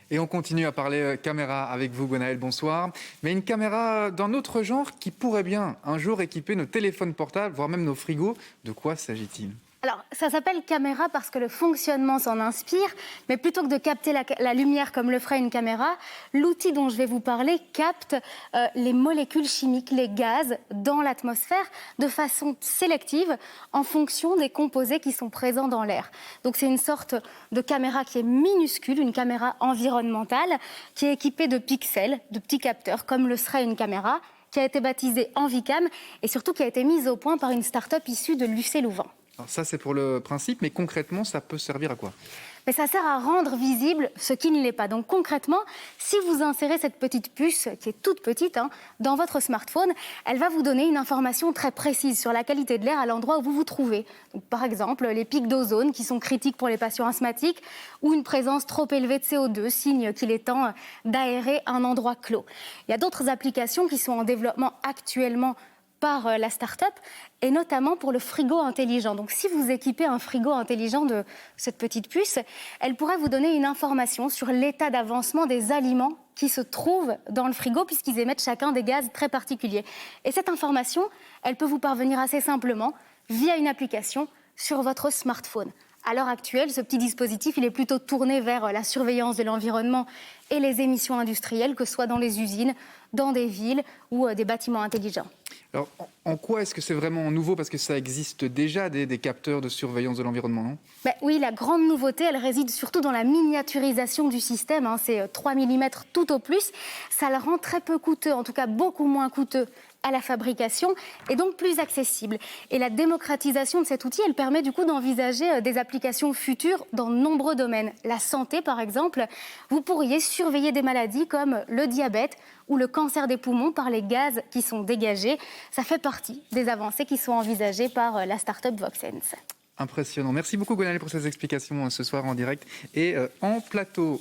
Et on continue à parler caméra avec vous, Gwenaëlle, bonsoir. Mais une caméra d'un autre genre qui pourrait bien un jour équiper nos téléphones portables, voire même nos frigos. De quoi s'agit-il ? Alors, ça s'appelle caméra parce que le fonctionnement s'en inspire, mais plutôt que de capter la lumière comme le ferait une caméra, l'outil dont je vais vous parler capte les molécules chimiques, les gaz dans l'atmosphère de façon sélective en fonction des composés qui sont présents dans l'air. Donc c'est une sorte de caméra qui est minuscule, une caméra environnementale qui est équipée de pixels, de petits capteurs, comme le serait une caméra, qui a été baptisée Envicam et surtout qui a été mise au point par une start-up issue de l'UC Louvain. Alors ça, c'est pour le principe, mais concrètement, ça peut servir à quoi ? Mais ça sert à rendre visible ce qui ne l'est pas. Donc concrètement, si vous insérez cette petite puce, qui est toute petite, dans votre smartphone, elle va vous donner une information très précise sur la qualité de l'air à l'endroit où vous vous trouvez. Donc, par exemple, les pics d'ozone qui sont critiques pour les patients asthmatiques ou une présence trop élevée de CO2, signe qu'il est temps d'aérer un endroit clos. Il y a d'autres applications qui sont en développement actuellement par la start-up, et notamment pour le frigo intelligent. Donc si vous équipez un frigo intelligent de cette petite puce, elle pourrait vous donner une information sur l'état d'avancement des aliments qui se trouvent dans le frigo, puisqu'ils émettent chacun des gaz très particuliers. Et cette information, elle peut vous parvenir assez simplement via une application sur votre smartphone. À l'heure actuelle, ce petit dispositif, il est plutôt tourné vers la surveillance de l'environnement et les émissions industrielles, que ce soit dans les usines, dans des villes ou des bâtiments intelligents. Alors, en quoi est-ce que c'est vraiment nouveau ? Parce que ça existe déjà, des capteurs de surveillance de l'environnement, non ? Oui, la grande nouveauté, elle réside surtout dans la miniaturisation du système. C'est 3 mm tout au plus. Ça le rend très peu coûteux, en tout cas beaucoup moins coûteux à la fabrication et donc plus accessible. Et la démocratisation de cet outil, elle permet du coup d'envisager des applications futures dans de nombreux domaines. La santé, par exemple, vous pourriez surveiller des maladies comme le diabète ou le cancer des poumons par les gaz qui sont dégagés. Ça fait partie des avancées qui sont envisagées par la start-up Voxense. Impressionnant. Merci beaucoup, Gwenaëlle, pour ces explications ce soir en direct et en plateau.